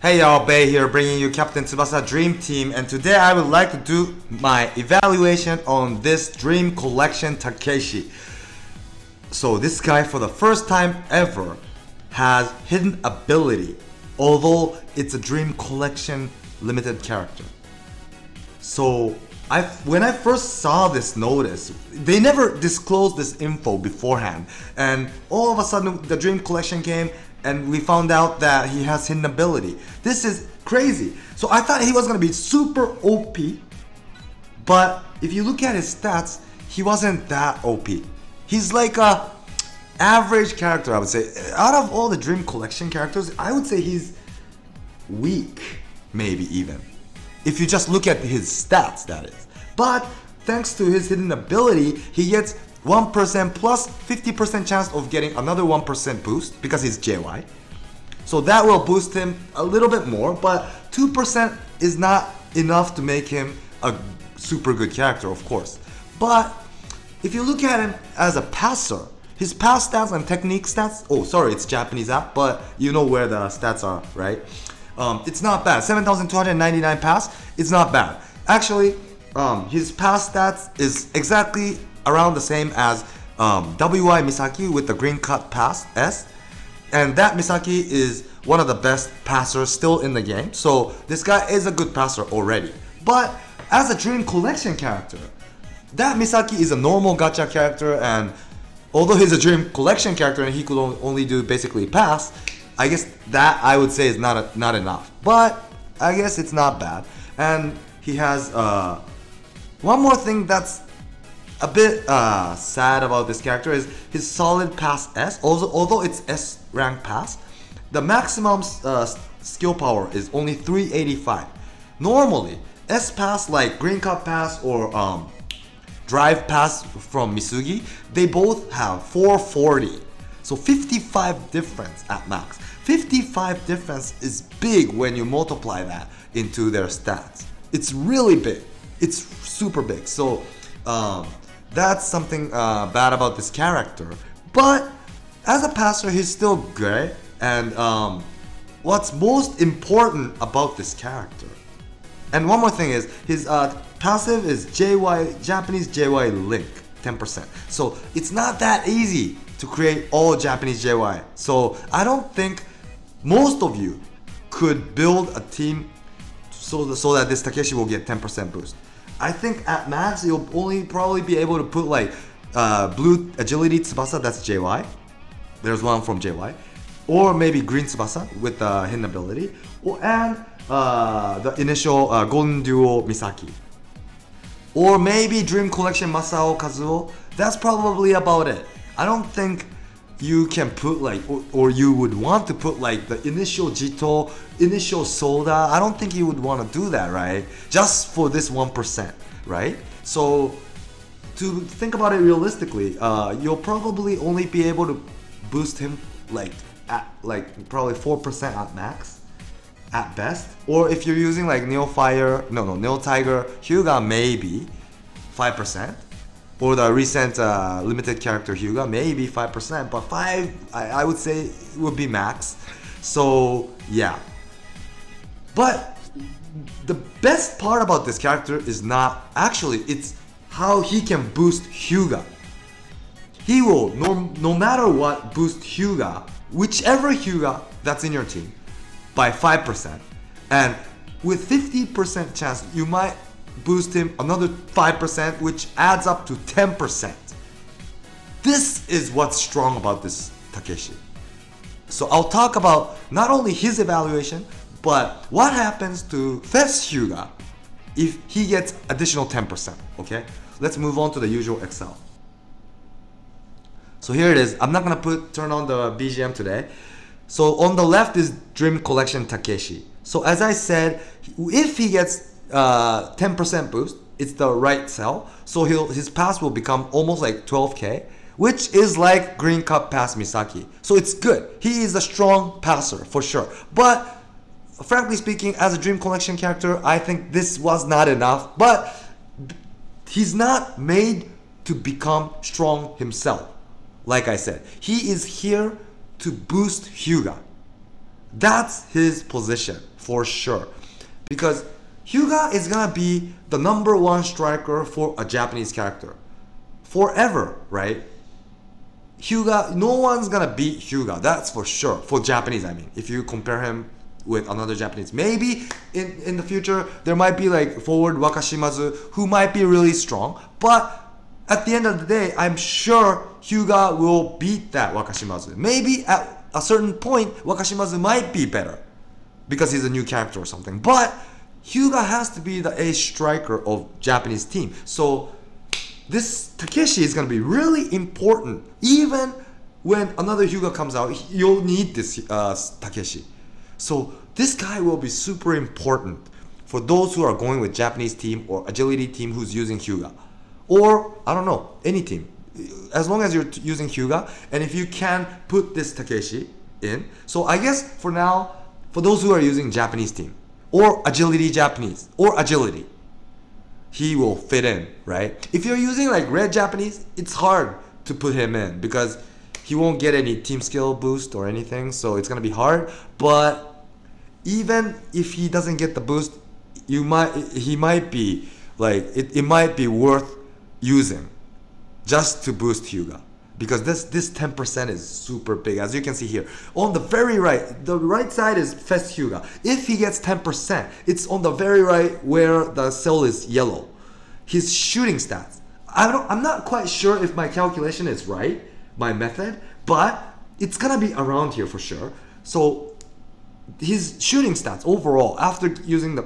Hey y'all, Bay here bringing you Captain Tsubasa Dream Team, and today I would like to do my evaluation on this Dream Collection Takeshi. So this guy for the first time ever has hidden ability, although it's a Dream Collection limited character. So when I first saw this notice, they never disclosed this info beforehand, and all of a sudden the Dream Collection came and we found out that he has hidden ability. This is crazy. So I thought he was gonna be super OP, but if you look at his stats, he wasn't that OP. He's like a average character, I would say. Out of all the Dream Collection characters, I would say he's weak, maybe even. If you just look at his stats, that is. But thanks to his hidden ability, he gets 1% plus 50% chance of getting another 1% boost because he's JY. So that will boost him a little bit more, but 2% is not enough to make him a super good character, of course. But if you look at him as a passer, his pass stats and technique stats, oh sorry, it's Japanese app, but you know where the stats are, right? It's not bad. 7,299 pass, it's not bad. Actually, his pass stats is exactly around the same as WI Misaki with the green cut pass S, and that Misaki is one of the best passers still in the game, so this guy is a good passer already. But as a Dream Collection character, that Misaki is a normal gacha character, and although he's a Dream Collection character and he could only do basically pass, I guess that I would say is not enough, but I guess it's not bad. And he has one more thing that's a bit sad about this character is his solid pass S. Although it's S rank pass, the maximum skill power is only 385. Normally, S pass like green cut pass or drive pass from Misugi, they both have 440. So 55 difference at max. 55 difference is big when you multiply that into their stats. It's really big. It's super big. So that's something bad about this character, but as a passer he's still great. And what's most important about this character, and one more thing is his passive is JY, Japanese JY Link 10%. So it's not that easy to create all Japanese JY. So I don't think most of you could build a team so that this Takeshi will get 10% boost. I think at max you'll only probably be able to put like blue agility Tsubasa, that's JY. There's one from JY, or maybe green Tsubasa with the hidden ability, and the initial golden duo Misaki, or maybe Dream Collection Masao Kazuo. That's probably about it. I don't think you can put like, or you would want to put like the initial Jito, initial Soda. I don't think you would want to do that, right? Just for this 1%, right? So to think about it realistically, you'll probably only be able to boost him like at probably 4% at max, at best. Or if you're using like Neo Tiger Hyuga, maybe 5%. Or the recent limited character Hyuga, maybe 5%, but 5 I would say would be max. So yeah. But the best part about this character is not actually, it's how he can boost Hyuga. He will no matter what boost Hyuga, whichever Hyuga that's in your team, by 5%, and with 50% chance you might boost him another 5%, which adds up to 10%. This is what's strong about this Takeshi. So I'll talk about not only his evaluation, but what happens to Fest Hyuga if he gets additional 10%, okay? Let's move on to the usual Excel. So here it is. I'm not gonna turn on the BGM today. So on the left is Dream Collection Takeshi. So as I said, if he gets 10% boost, it's the right cell, so his pass will become almost like 12k, which is like green cup pass Misaki. So it's good. He is a strong passer for sure, but frankly speaking, as a Dream Collection character, I think this was not enough. But he's not made to become strong himself. Like I said, he is here to boost Hyuga. That's his position for sure. Because Hyuga is gonna be the #1 striker for a Japanese character. Forever, right? Hyuga, no one's gonna beat Hyuga, that's for sure. For Japanese, I mean. If you compare him with another Japanese. Maybe in the future, there might be like forward Wakashimazu who might be really strong. But at the end of the day, I'm sure Hyuga will beat that Wakashimazu. Maybe at a certain point, Wakashimazu might be better because he's a new character or something. But Hyuga has to be the ace striker of Japanese team. So this Takeshi is going to be really important. Even when another Hyuga comes out, you'll need this Takeshi. So this guy will be super important for those who are going with Japanese team or agility team who's using Hyuga. Or, I don't know, any team. As long as you're using Hyuga, and if you can put this Takeshi in. So I guess for now, for those who are using Japanese team, or agility Japanese, or agility, he will fit in, right? If you're using like red Japanese, it's hard to put him in because he won't get any team skill boost or anything, so it's gonna be hard. But even if he doesn't get the boost, he might be like it might be worth using just to boost Hyuga, because this 10% is super big, as you can see here. On the very right, the right side is Fest Hyuga. If he gets 10%, it's on the very right where the cell is yellow. His shooting stats. I'm not quite sure if my calculation is right, my method, but it's gonna be around here for sure. So his shooting stats overall, after using the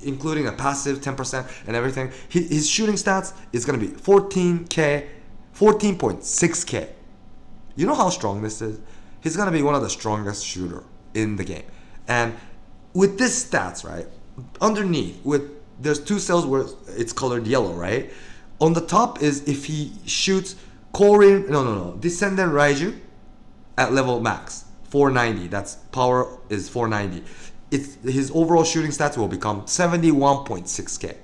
including a passive 10% and everything, his shooting stats is gonna be 14.6k. You know how strong this is? He's gonna be one of the strongest shooter in the game. And with this stats, right, underneath, there's two cells where it's colored yellow, right? On the top is if he shoots Descendant Raiju at level max, 490. That's power is 490. His overall shooting stats will become 71.6k.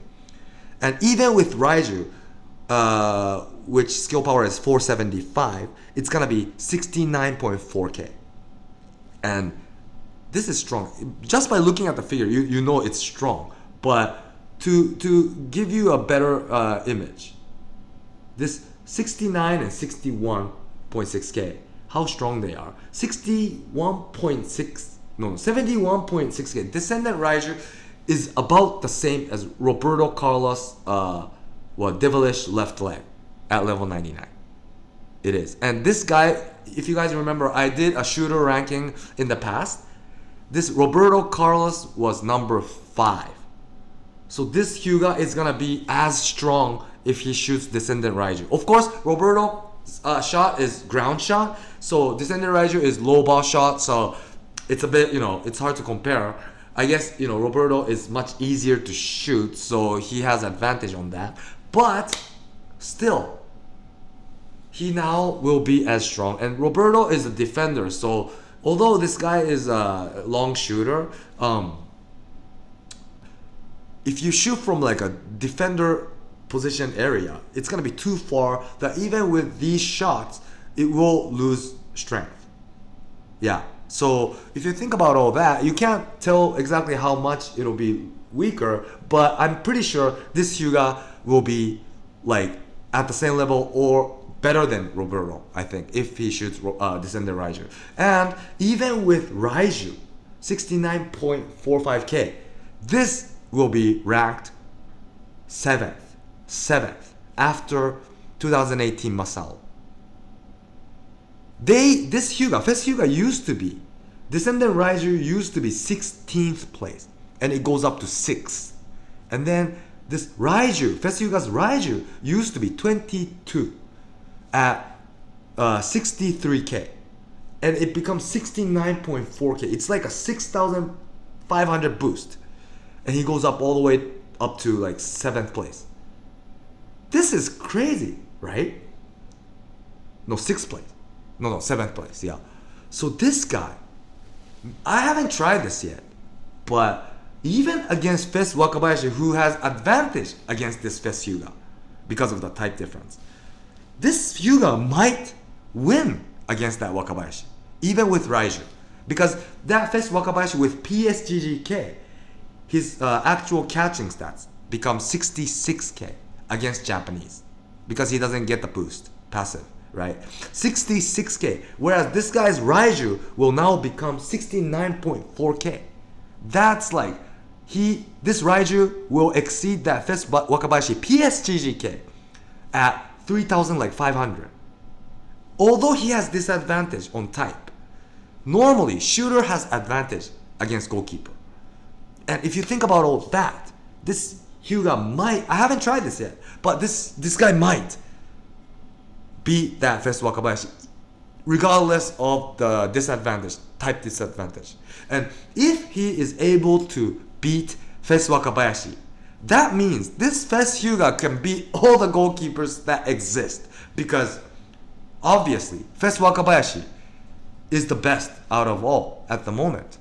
And even with Raiju, which skill power is 475, it's gonna be 69.4k. And this is strong. Just by looking at the figure, you know it's strong. But to give you a better image, this 69 and 61.6k, how strong they are. 71.6k. Descendant Raiju is about the same as Roberto Carlos devilish left leg at level 99. It is. And this guy, if you guys remember, I did a shooter ranking in the past. This Roberto Carlos was number 5. So this Hyuga is gonna be as strong if he shoots Descendant Raiju. Of course, Roberto's shot is ground shot, so Descendant Raiju is low ball shot, so it's a bit, it's hard to compare. I guess, Roberto is much easier to shoot, so he has advantage on that. But still, he now will be as strong. And Roberto is a defender, so although this guy is a long shooter, if you shoot from like a defender position area, it's gonna be too far that even with these shots, it will lose strength. Yeah. So if you think about all that, you can't tell exactly how much it'll be weaker, but I'm pretty sure this Hyuga will be like at the same level or better than Roberto, I think, if he shoots Descendant Raiju. And even with Raiju, 69.45k, this will be ranked 7th after 2018 Masao. This Hyuga, Fest Hyuga used to be, Descendant Raiju used to be 16th place, and it goes up to 6th. And then this Raiju, Fest Hyuga's Raiju used to be 22 at 63k, and it becomes 69.4k. It's like a 6,500 boost, and he goes up all the way up to like 7th place. This is crazy, right? No, 6th place. No, 7th place, yeah. So this guy, I haven't tried this yet, but even against Fest Wakabayashi, who has advantage against this Fest Hyuga because of the type difference, this Hyuga might win against that Wakabayashi, even with Raiju. Because that first Wakabayashi with PSGGK, his actual catching stats become 66k against Japanese. Because he doesn't get the boost, passive, right? 66k. Whereas this guy's Raiju will now become 69.4k. That's like, this Raiju will exceed that first Wakabayashi PSGGK at 3,500. Although he has disadvantage on type, normally shooter has advantage against goalkeeper. And if you think about all that, this Hyuga might, I haven't tried this yet, but this guy might beat that first Wakabayashi regardless of the disadvantage, type disadvantage. And if he is able to beat first Wakabayashi, that means this first Hyuga can beat all the goalkeepers that exist, because obviously first Wakabayashi is the best out of all at the moment.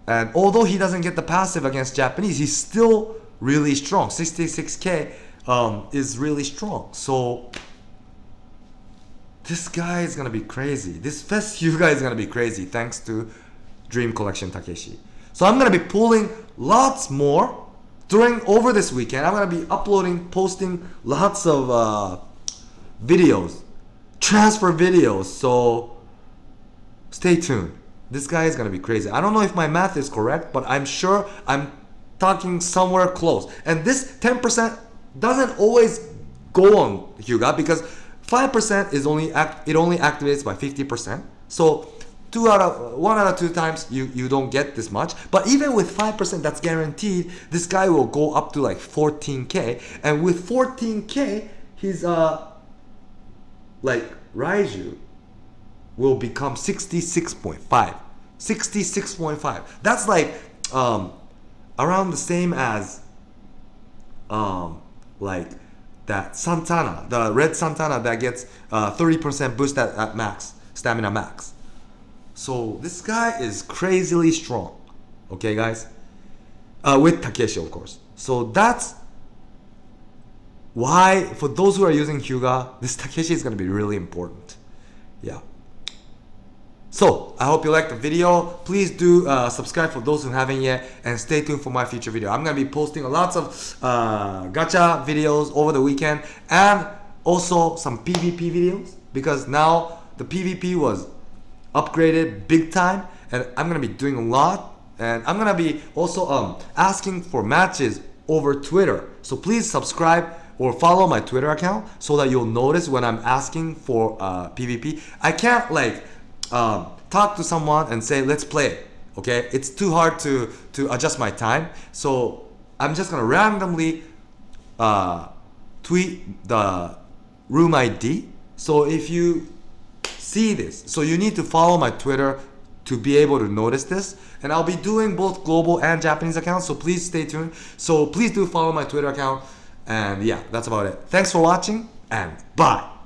And although he doesn't get the passive against Japanese, he's still really strong. 66k is really strong. So this guy is gonna be crazy. This first Hyuga is gonna be crazy thanks to Dream Collection TAKESHI. So I'm gonna be pulling lots more over this weekend. I'm gonna be posting lots of videos, transfer videos. So stay tuned. This guy is gonna be crazy. I don't know if my math is correct, but I'm sure I'm talking somewhere close. And this 10% doesn't always go on Hyuga, because 5% is only activates by 50%. So 1 out of 2 times you don't get this much. But even with 5%, that's guaranteed. This guy will go up to like 14k, and with 14k, his like Raiju will become 66.5. 66.5. That's like around the same as like that Santana, the red Santana that gets 30% boost at max, stamina max. So this guy is crazily strong. Okay, guys? With TAKESHI, of course. So that's why, for those who are using Hyuga, this TAKESHI is going to be really important. Yeah. So, I hope you liked the video. Please do subscribe for those who haven't yet, and stay tuned for my future video. I'm going to be posting lots of gacha videos over the weekend, and also some PvP videos, because now the PvP was upgraded big time, and I'm going to be doing a lot, and I'm going to be also asking for matches over Twitter. So please subscribe or follow my Twitter account so that you'll notice when I'm asking for PvP. I can't like talk to someone and say let's play, okay? It's too hard to adjust my time, so I'm just gonna randomly tweet the room ID. So if you see this, so you need to follow my Twitter to be able to notice this, and I'll be doing both global and Japanese accounts, so please stay tuned. So please do follow my Twitter account, and yeah, that's about it. Thanks for watching, and bye.